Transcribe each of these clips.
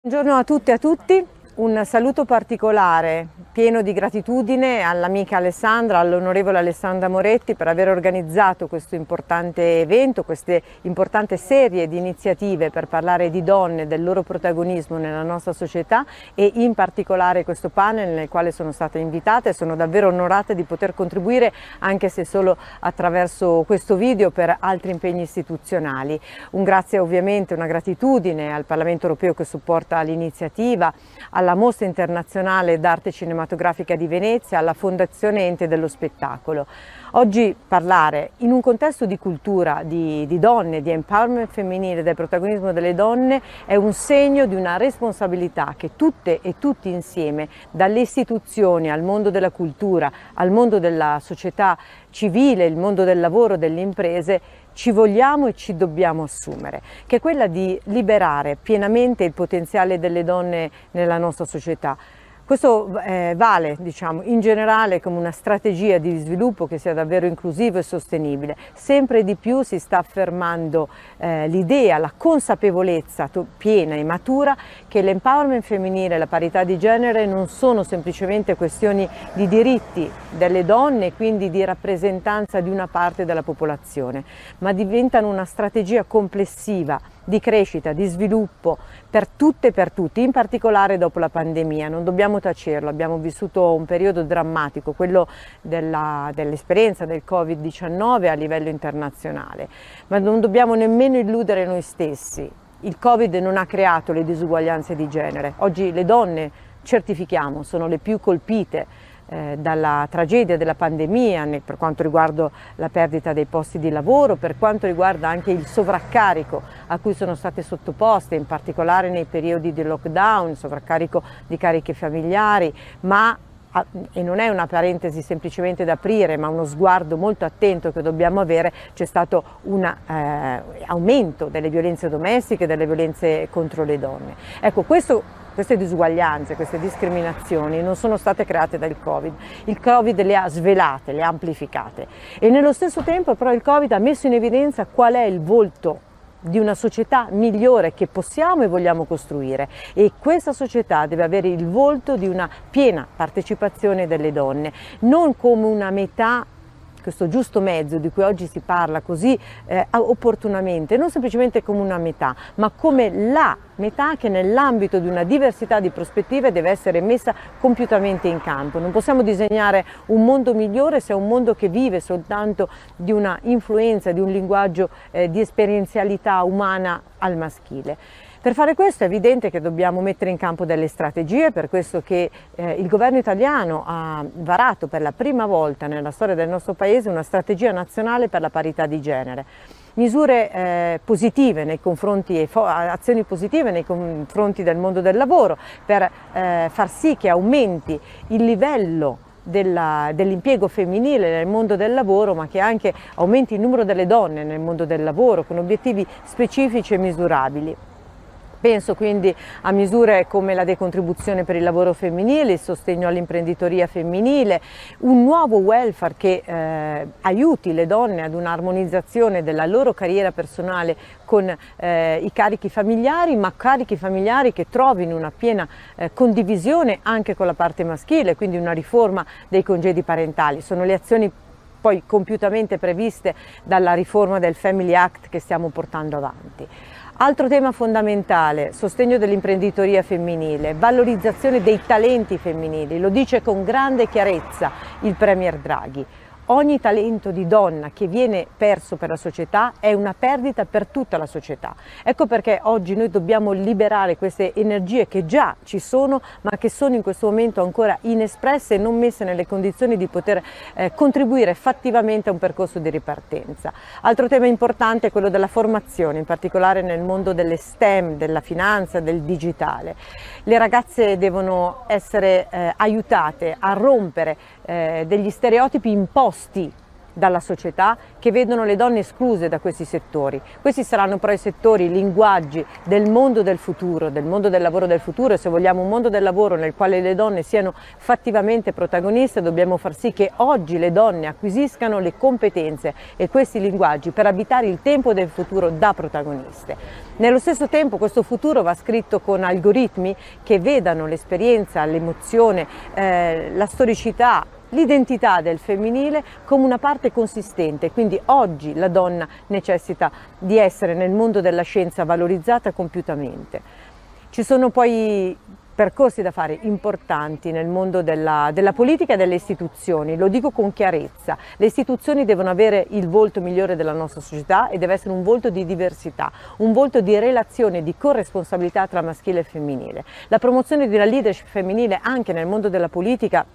Buongiorno a tutte e a tutti, un saluto particolare, pieno di gratitudine all'amica Alessandra, all'onorevole Alessandra Moretti per aver organizzato questo importante evento, queste importante serie di iniziative per parlare di donne, del loro protagonismo nella nostra società e in particolare questo panel nel quale sono stata invitata e sono davvero onorata di poter contribuire, anche se solo attraverso questo video, per altri impegni istituzionali. Un grazie ovviamente, una gratitudine al Parlamento Europeo che supporta l'iniziativa, alla Mostra Internazionale d'Arte Cinematografica di Venezia, alla Fondazione Ente dello Spettacolo. Oggi parlare in un contesto di cultura, di donne, di empowerment femminile, del protagonismo delle donne, è un segno di una responsabilità che tutte e tutti insieme, dalle istituzioni al mondo della cultura, al mondo della società civile, il mondo del lavoro, delle imprese, ci vogliamo e ci dobbiamo assumere, che è quella di liberare pienamente il potenziale delle donne nella nostra società. Questo vale, diciamo, in generale come una strategia di sviluppo che sia davvero inclusivo e sostenibile. Sempre di più si sta affermando l'idea, la consapevolezza piena e matura che l'empowerment femminile e la parità di genere non sono semplicemente questioni di diritti delle donne e quindi di rappresentanza di una parte della popolazione, ma diventano una strategia complessiva di crescita, di sviluppo per tutte e per tutti, in particolare dopo la pandemia. Non dobbiamo tacerlo, abbiamo vissuto un periodo drammatico, quello dell'esperienza del Covid-19 a livello internazionale, ma non dobbiamo nemmeno illudere noi stessi. Il Covid non ha creato le disuguaglianze di genere. Oggi le donne, certifichiamo, sono le più colpite dalla tragedia della pandemia per quanto riguarda la perdita dei posti di lavoro, per quanto riguarda anche il sovraccarico a cui sono state sottoposte, in particolare nei periodi di lockdown, sovraccarico di cariche familiari, e non è una parentesi semplicemente da aprire, ma uno sguardo molto attento che dobbiamo avere. C'è stato un aumento delle violenze domestiche, delle violenze contro le donne. Ecco, queste disuguaglianze, queste discriminazioni non sono state create dal Covid. Il Covid le ha svelate, le ha amplificate e nello stesso tempo però il Covid ha messo in evidenza qual è il volto di una società migliore che possiamo e vogliamo costruire, e questa società deve avere il volto di una piena partecipazione delle donne, non come una metà, questo giusto mezzo di cui oggi si parla così opportunamente, non semplicemente come una metà, ma come la metà che nell'ambito di una diversità di prospettive deve essere messa compiutamente in campo. Non possiamo disegnare un mondo migliore se è un mondo che vive soltanto di una influenza, di un linguaggio di esperienzialità umana al maschile. Per fare questo è evidente che dobbiamo mettere in campo delle strategie, per questo che il governo italiano ha varato per la prima volta nella storia del nostro Paese una strategia nazionale per la parità di genere. Misure positive nei confronti, azioni positive nei confronti del mondo del lavoro per far sì che aumenti il livello dell'impiego femminile nel mondo del lavoro, ma che anche aumenti il numero delle donne nel mondo del lavoro con obiettivi specifici e misurabili. Penso quindi a misure come la decontribuzione per il lavoro femminile, il sostegno all'imprenditoria femminile, un nuovo welfare che aiuti le donne ad un'armonizzazione della loro carriera personale con i carichi familiari, ma carichi familiari che trovino una piena condivisione anche con la parte maschile, quindi una riforma dei congedi parentali. Sono le azioni poi compiutamente previste dalla riforma del Family Act che stiamo portando avanti. Altro tema fondamentale, sostegno dell'imprenditoria femminile, valorizzazione dei talenti femminili, lo dice con grande chiarezza il Premier Draghi. Ogni talento di donna che viene perso per la società è una perdita per tutta la società. Ecco perché oggi noi dobbiamo liberare queste energie che già ci sono, ma che sono in questo momento ancora inespresse e non messe nelle condizioni di poter contribuire fattivamente a un percorso di ripartenza. Altro tema importante è quello della formazione, in particolare nel mondo delle STEM, della finanza, del digitale. Le ragazze devono essere aiutate a rompere degli stereotipi imposti dalla società, che vedono le donne escluse da questi settori. Questi saranno però i settori, i linguaggi del mondo del futuro, del mondo del lavoro del futuro, e se vogliamo un mondo del lavoro nel quale le donne siano fattivamente protagoniste, dobbiamo far sì che oggi le donne acquisiscano le competenze e questi linguaggi per abitare il tempo del futuro da protagoniste. Nello stesso tempo questo futuro va scritto con algoritmi che vedano l'esperienza, l'emozione, la storicità, l'identità del femminile come una parte consistente, quindi oggi la donna necessita di essere nel mondo della scienza valorizzata compiutamente. Ci sono poi percorsi da fare importanti nel mondo della politica e delle istituzioni, lo dico con chiarezza, le istituzioni devono avere il volto migliore della nostra società e deve essere un volto di diversità, un volto di relazione, di corresponsabilità tra maschile e femminile. La promozione di una leadership femminile anche nel mondo della politica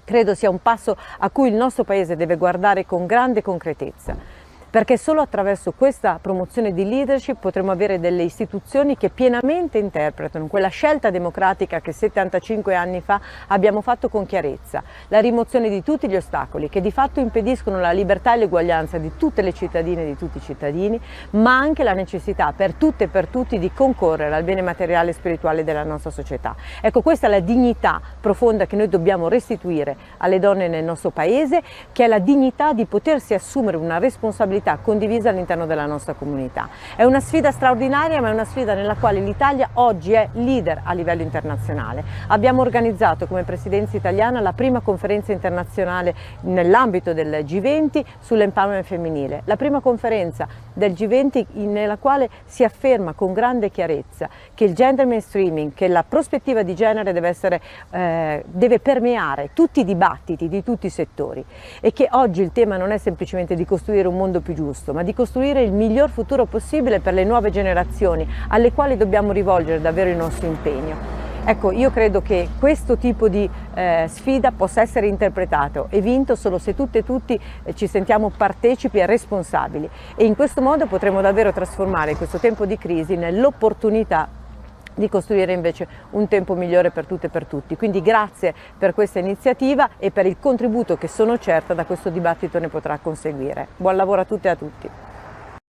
credo sia un passo a cui il nostro Paese deve guardare con grande concretezza, perché solo attraverso questa promozione di leadership potremo avere delle istituzioni che pienamente interpretano quella scelta democratica che 75 anni fa abbiamo fatto con chiarezza, la rimozione di tutti gli ostacoli che di fatto impediscono la libertà e l'eguaglianza di tutte le cittadine e di tutti i cittadini, ma anche la necessità per tutte e per tutti di concorrere al bene materiale e spirituale della nostra società. Ecco, questa è la dignità profonda che noi dobbiamo restituire alle donne nel nostro Paese, che è la dignità di potersi assumere una responsabilità condivisa all'interno della nostra comunità. È una sfida straordinaria, ma è una sfida nella quale l'Italia oggi è leader a livello internazionale. Abbiamo organizzato come Presidenza italiana la prima conferenza internazionale nell'ambito del G20 sull'empowerment femminile, la prima conferenza del G20 nella quale si afferma con grande chiarezza che il gender mainstreaming, che la prospettiva di genere deve permeare tutti i dibattiti di tutti i settori, e che oggi il tema non è semplicemente di costruire un mondo più giusto, ma di costruire il miglior futuro possibile per le nuove generazioni alle quali dobbiamo rivolgere davvero il nostro impegno. Ecco, io credo che questo tipo di sfida possa essere interpretato e vinto solo se tutte e tutti ci sentiamo partecipi e responsabili, e in questo modo potremo davvero trasformare questo tempo di crisi nell'opportunità di costruire invece un tempo migliore per tutte e per tutti. Quindi grazie per questa iniziativa e per il contributo che sono certa da questo dibattito ne potrà conseguire. Buon lavoro a tutte e a tutti.